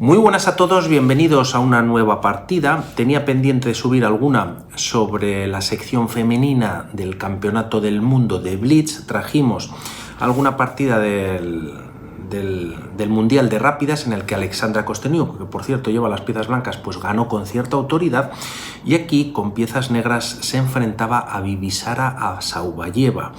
Muy buenas a todos, bienvenidos a una nueva partida. Tenía pendiente de subir alguna sobre la sección femenina del Campeonato del Mundo de Blitz. Trajimos alguna partida del Mundial de Rápidas en el que Alexandra Kosteniuk, que por cierto lleva las piezas blancas, pues ganó con cierta autoridad, y aquí con piezas negras se enfrentaba a Bibisara Asaubayeva.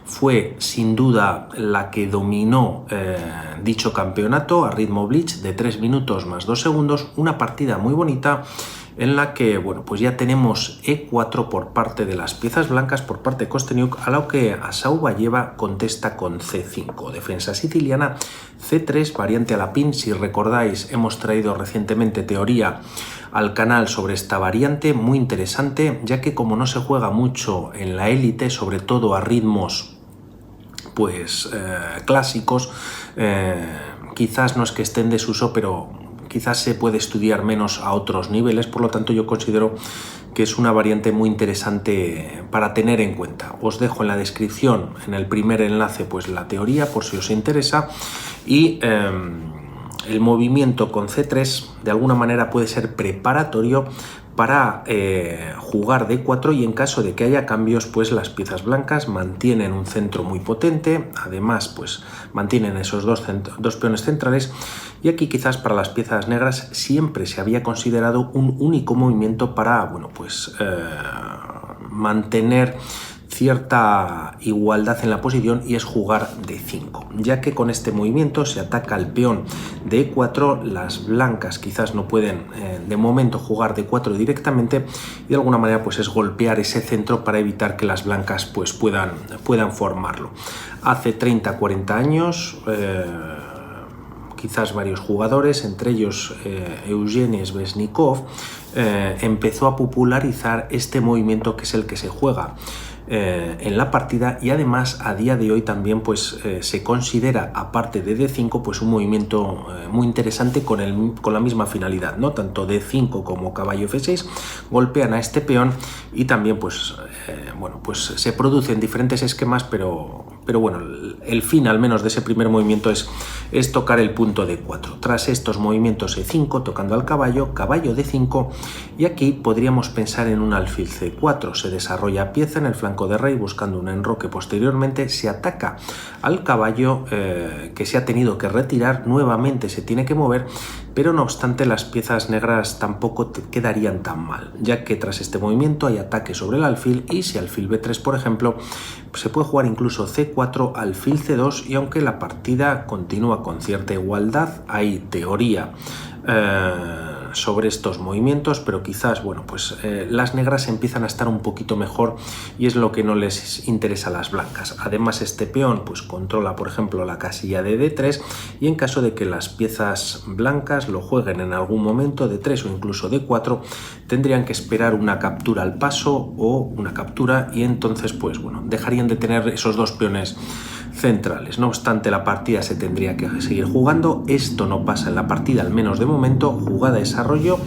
Fue sin duda la que dominó dicho campeonato a ritmo blitz de 3 minutos más 2 segundos, una partida muy bonita en la que, bueno, pues ya tenemos E4 por parte de las piezas blancas, por parte de Kosteniuk, a lo que Asaubayeva contesta con C5, defensa siciliana, C3, variante a la pin. Si recordáis, hemos traído recientemente teoría al canal sobre esta variante, muy interesante, ya que como no se juega mucho en la élite, sobre todo a ritmos pues clásicos, quizás no es que esté en desuso, pero quizás se puede estudiar menos a otros niveles. Por lo tanto, yo considero que es una variante muy interesante para tener en cuenta. Os dejo en la descripción, en el primer enlace, pues la teoría por si os interesa, y el movimiento con C3 de alguna manera puede ser preparatorio para jugar D4, y en caso de que haya cambios, pues las piezas blancas mantienen un centro muy potente, además pues mantienen esos dos peones centrales, y aquí quizás para las piezas negras siempre se había considerado un único movimiento para, bueno, pues mantener cierta igualdad en la posición, y es jugar D5, ya que con este movimiento se ataca el peón de E4, las blancas quizás no pueden de momento jugar D4 directamente, y de alguna manera pues es golpear ese centro para evitar que las blancas pues puedan formarlo. Hace 30-40 años quizás varios jugadores, entre ellos Eugeni Sveshnikov, empezó a popularizar este movimiento, que es el que se juega en la partida, y además a día de hoy también pues se considera, aparte de D5, pues un movimiento muy interesante con la misma finalidad, ¿no? Tanto D5 como caballo F6 golpean a este peón, y también pues bueno, pues se producen diferentes esquemas, pero bueno, el fin al menos de ese primer movimiento es tocar el punto D4. Tras estos movimientos E5 tocando al caballo, caballo D5, y aquí podríamos pensar en un alfil C4. Se desarrolla pieza en el flanco de rey buscando un enroque. Posteriormente se ataca al caballo que se ha tenido que retirar, nuevamente se tiene que mover, pero no obstante las piezas negras tampoco quedarían tan mal, ya que tras este movimiento hay ataque sobre el alfil, y si alfil B3 por ejemplo, se puede jugar incluso C4, alfil C2, y aunque la partida continúa con cierta igualdad, hay teoría sobre estos movimientos, pero quizás, bueno, pues las negras empiezan a estar un poquito mejor, y es lo que no les interesa a las blancas. Además, este peón pues controla, por ejemplo, la casilla de D3, y en caso de que las piezas blancas lo jueguen en algún momento D3 o incluso D4, tendrían que esperar una captura al paso o una captura, y entonces pues bueno, dejarían de tener esos dos peones centrales. No obstante, la partida se tendría que seguir jugando. Esto no pasa en la partida, al menos de momento. Jugada de desarrollo,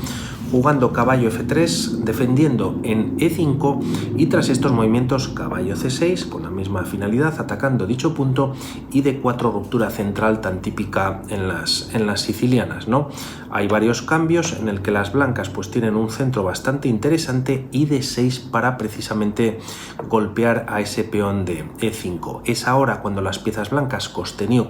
jugando caballo F3, defendiendo en E5, y tras estos movimientos caballo C6 con la misma finalidad, atacando dicho punto, y D4, ruptura central tan típica en las sicilianas, ¿no? Hay varios cambios en el que las blancas pues tienen un centro bastante interesante, y D6 para precisamente golpear a ese peón de E5. Es ahora cuando las piezas blancas, Kosteniuk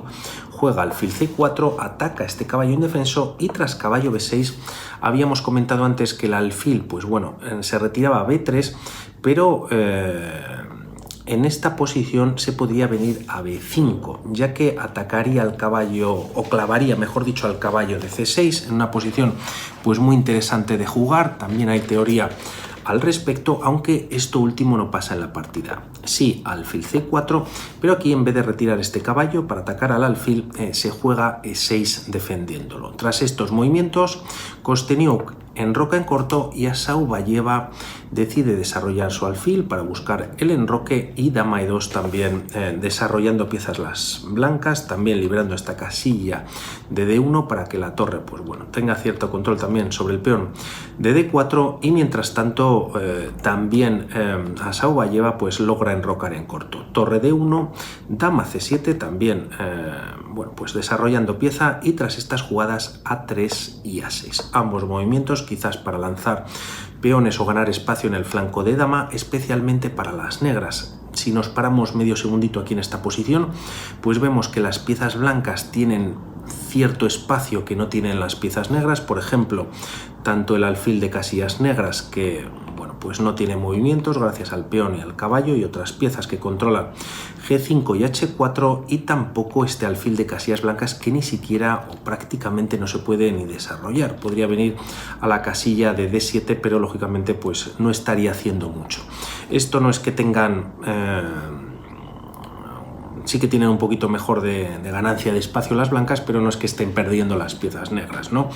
juega alfil C4, ataca este caballo indefenso, y tras caballo B6 habíamos comentado antes que el alfil pues bueno, se retiraba a B3, pero en esta posición se podría venir a B5, ya que atacaría al caballo, o clavaría, mejor dicho, al caballo de C6, en una posición pues muy interesante de jugar. También hay teoría al respecto, aunque esto último no pasa en la partida. Sí, alfil C4, pero aquí en vez de retirar este caballo para atacar al alfil, se juega E6 defendiéndolo. Tras estos movimientos, Kosteniuk enroca en corto y Asaubayeva decide desarrollar su alfil para buscar el enroque, y dama E2 también desarrollando piezas las blancas, también librando esta casilla de D1 para que la torre pues bueno, tenga cierto control también sobre el peón de D4, y mientras tanto también Asaubayeva pues logra enrocar en corto. Torre D1, dama C7 también bueno, pues desarrollando pieza, y tras estas jugadas A3 y A6. Ambos movimientos quizás para lanzar peones o ganar espacio en el flanco de dama, especialmente para las negras. Si nos paramos medio segundito aquí en esta posición, pues vemos que las piezas blancas tienen cierto espacio que no tienen las piezas negras. Por ejemplo, tanto el alfil de casillas negras, que bueno, pues no tiene movimientos gracias al peón y al caballo, y otras piezas que controlan G5 y H4, y tampoco este alfil de casillas blancas, que ni siquiera o prácticamente no se puede ni desarrollar. Podría venir a la casilla de D7, pero lógicamente pues no estaría haciendo mucho. Esto no es que tengan sí que tienen un poquito mejor de ganancia de espacio las blancas, pero no es que estén perdiendo las piezas negras, ¿no?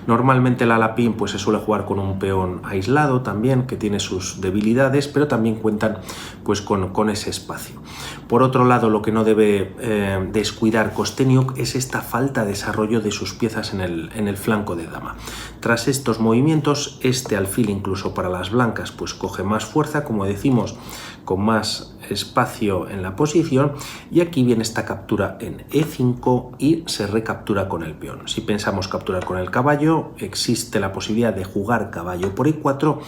Normalmente el alapín pues se suele jugar con un peón aislado también, que tiene sus debilidades, pero también cuentan pues con ese espacio. Por otro lado, lo que no debe descuidar Kosteniuk es esta falta de desarrollo de sus piezas en el flanco de dama. Tras estos movimientos, este alfil incluso para las blancas pues coge más fuerza, como decimos, con más espacio en la posición, y aquí viene esta captura en E5 y se recaptura con el peón. Si pensamos capturar con el caballo, existe la posibilidad de jugar caballo por E4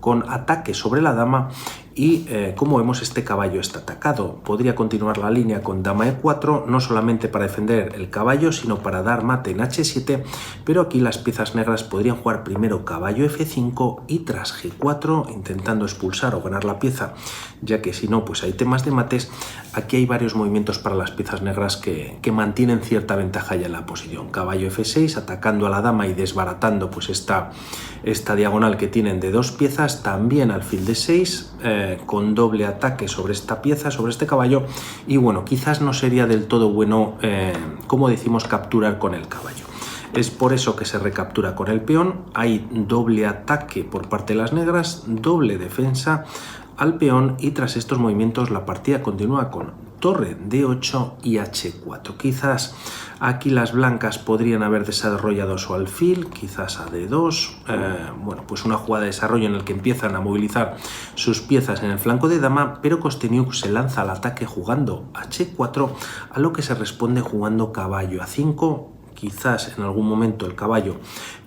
con ataque sobre la dama, y como vemos, este caballo está atacado. Podría continuar la línea con dama E4, no solamente para defender el caballo, sino para dar mate en H7, pero aquí las piezas negras podrían jugar primero caballo F5 y tras G4, intentando expulsar o ganar la pieza, ya que si no, pues hay temas de mates. Aquí hay varios movimientos para las piezas negras que mantienen cierta ventaja ya en la posición. Caballo F6, atacando a la dama y desbaratando pues esta diagonal que tienen de dos piezas. También alfil D6, con doble ataque sobre esta pieza, sobre este caballo, y bueno, quizás no sería del todo bueno, como decimos, capturar con el caballo. Es por eso que se recaptura con el peón. Hay doble ataque por parte de las negras, doble defensa al peón, y tras estos movimientos la partida continúa con torre D8 y H4. Quizás aquí las blancas podrían haber desarrollado su alfil, quizás a D2, bueno, pues una jugada de desarrollo en el que empiezan a movilizar sus piezas en el flanco de dama, pero Kosteniuk se lanza al ataque jugando H4, a lo que se responde jugando caballo A5. Quizás en algún momento el caballo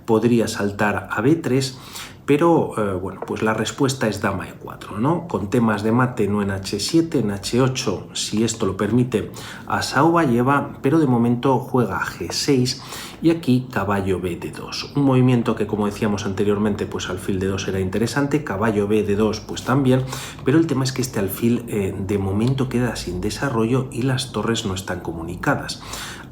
podría saltar a B3, pero bueno, pues la respuesta es dama E4, ¿no? Con temas de mate no en H7, en H8, si esto lo permite, Asaubayeva, pero de momento juega G6 y aquí caballo B D2. Un movimiento que, como decíamos anteriormente, pues alfil D2 era interesante, caballo B D2 pues también, pero el tema es que este alfil de momento queda sin desarrollo y las torres no están comunicadas.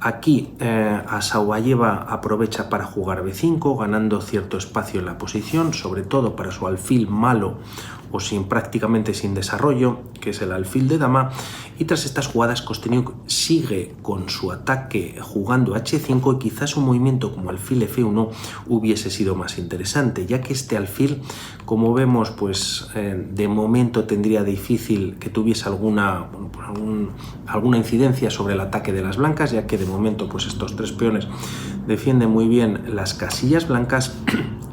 Aquí Asaubayeva aprovecha para jugar B5, ganando cierto espacio en la posición, sobre todo para su alfil malo o prácticamente sin desarrollo, que es el alfil de dama, y tras estas jugadas Kosteniuk sigue con su ataque jugando H5, y quizás un movimiento como alfil F1 hubiese sido más interesante, ya que este alfil, como vemos, pues de momento tendría difícil que tuviese alguna incidencia sobre el ataque de las blancas, ya que de momento pues estos tres peones defienden muy bien las casillas blancas,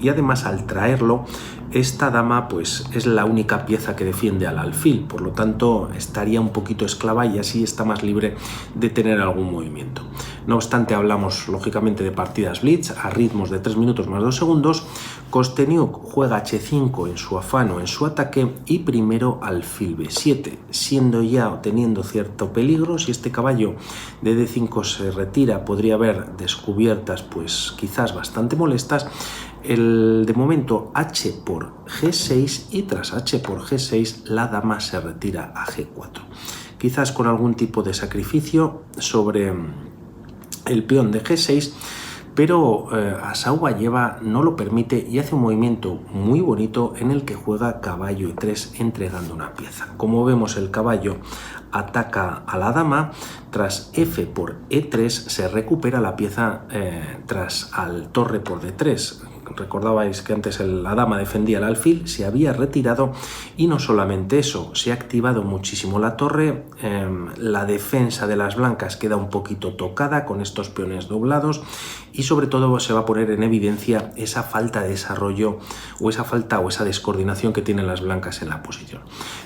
y además al traerlo, esta dama pues es la única pieza que defiende al alfil, por lo tanto estaría un poquito esclava y así está más libre de tener algún movimiento. No obstante, hablamos lógicamente de partidas blitz a ritmos de 3 minutos más 2 segundos. Kosteniuk juega H5 en su afán o en su ataque y primero alfil B7, siendo ya teniendo cierto peligro. Si este caballo de D5 se retira, podría haber descubiertas pues quizás bastante molestas. De momento H por G6 y tras H por G6 la dama se retira a G4, quizás con algún tipo de sacrificio sobre el peón de G6, pero Asaubayeva no lo permite y hace un movimiento muy bonito en el que juega caballo E3 entregando una pieza. Como vemos, el caballo ataca a la dama, tras F por E3 se recupera la pieza tras al torre por D3. recordabais que antes la dama defendía el alfil, se había retirado y no solamente eso, se ha activado muchísimo la torre, la defensa de las blancas queda un poquito tocada con estos peones doblados y sobre todo se va a poner en evidencia esa falta de desarrollo o esa descoordinación que tienen las blancas en la posición.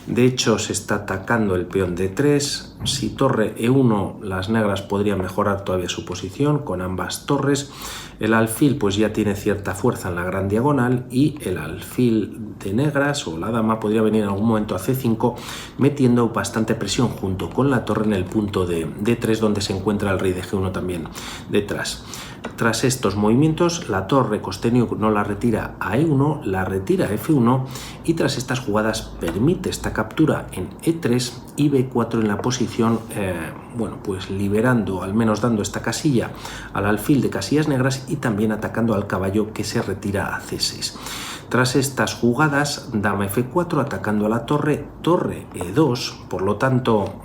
De hecho, se está atacando el peón D3, si torre E1 las negras podrían mejorar todavía su posición con ambas torres. El alfil pues ya tiene cierta fuerza en la gran diagonal y el alfil de negras o la dama podría venir en algún momento a C5 metiendo bastante presión junto con la torre en el punto de D3 donde se encuentra el rey de G1 también detrás. Tras estos movimientos, la torre Kosteniuk no la retira a E1, la retira a F1 y tras estas jugadas permite esta captura en E3 y B4 en la posición, pues liberando, al menos dando esta casilla al alfil de casillas negras y también atacando al caballo que se retira a C6. Tras estas jugadas, dama F4 atacando a la torre, torre E2, por lo tanto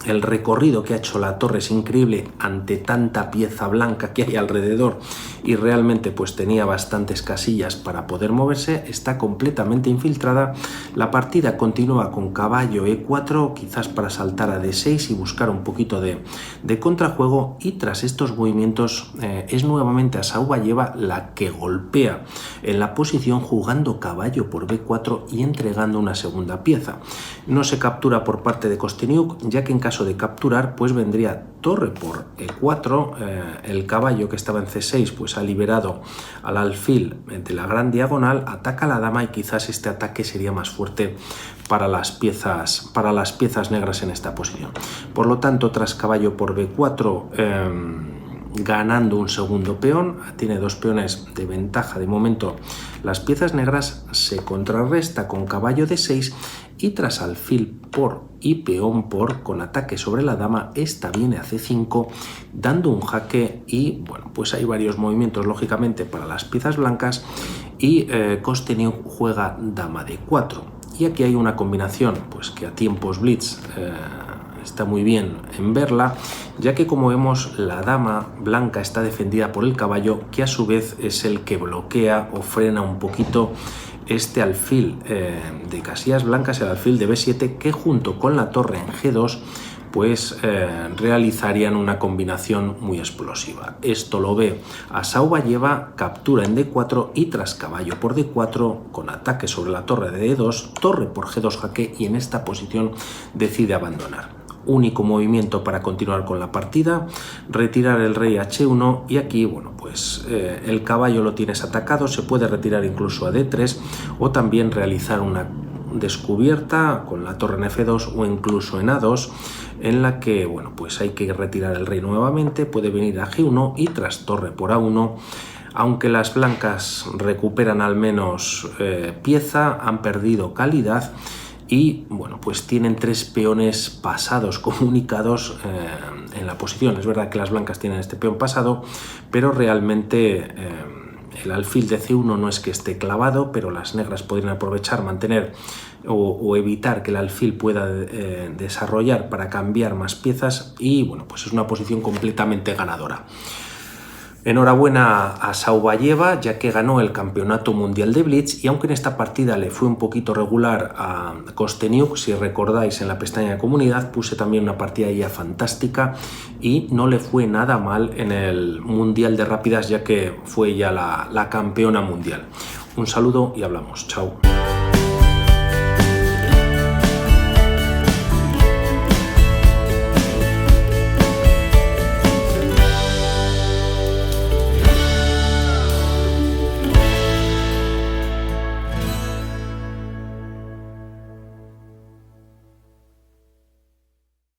el recorrido que ha hecho la torre es increíble ante tanta pieza blanca que hay alrededor y realmente pues tenía bastantes casillas para poder moverse, está completamente infiltrada. La partida continúa con caballo E4, quizás para saltar a D6 y buscar un poquito de contrajuego y tras estos movimientos es nuevamente Assaubayeva la que golpea en la posición jugando caballo por B4 y entregando una segunda pieza. No se captura por parte de Kosteniuk, ya que en caso de capturar pues vendría torre por E4, el caballo que estaba en C6 pues ha liberado al alfil de la gran diagonal, ataca a la dama y quizás este ataque sería más fuerte para las piezas negras en esta posición. Por lo tanto, tras caballo por B4 ganando un segundo peón, tiene dos peones de ventaja de momento. Las piezas negras se contrarresta con caballo D6 y tras alfil por y peón por con ataque sobre la dama, esta viene a C5 dando un jaque y pues hay varios movimientos lógicamente para las piezas blancas y Kosteniuk juega dama D4 y aquí hay una combinación pues que a tiempos blitz está muy bien en verla, ya que como vemos la dama blanca está defendida por el caballo que a su vez es el que bloquea o frena un poquito este alfil de casillas blancas, el alfil de B7 que junto con la torre en G2 pues realizarían una combinación muy explosiva. Esto lo ve Assaubayeva, captura en D4 y tras caballo por D4 con ataque sobre la torre de D2, torre por G2 jaque y en esta posición decide abandonar. Único movimiento para continuar con la partida, retirar el rey H1 y aquí pues el caballo lo tienes atacado, se puede retirar incluso a D3 o también realizar una descubierta con la torre en F2 o incluso en A2 en la que pues hay que retirar el rey nuevamente, puede venir a G1 y tras torre por A1. Aunque las blancas recuperan al menos pieza, han perdido calidad y pues tienen tres peones pasados comunicados en la posición. Es verdad que las blancas tienen este peón pasado, pero realmente el alfil de C1 no es que esté clavado, pero las negras podrían aprovechar, mantener o evitar que el alfil pueda desarrollar para cambiar más piezas y pues es una posición completamente ganadora. Enhorabuena a Assaubayeva, ya que ganó el campeonato mundial de Blitz y aunque en esta partida le fue un poquito regular a Kosteniuk, si recordáis en la pestaña de comunidad puse también una partida ya fantástica y no le fue nada mal en el mundial de rápidas ya que fue ya la campeona mundial. Un saludo y hablamos. Chao.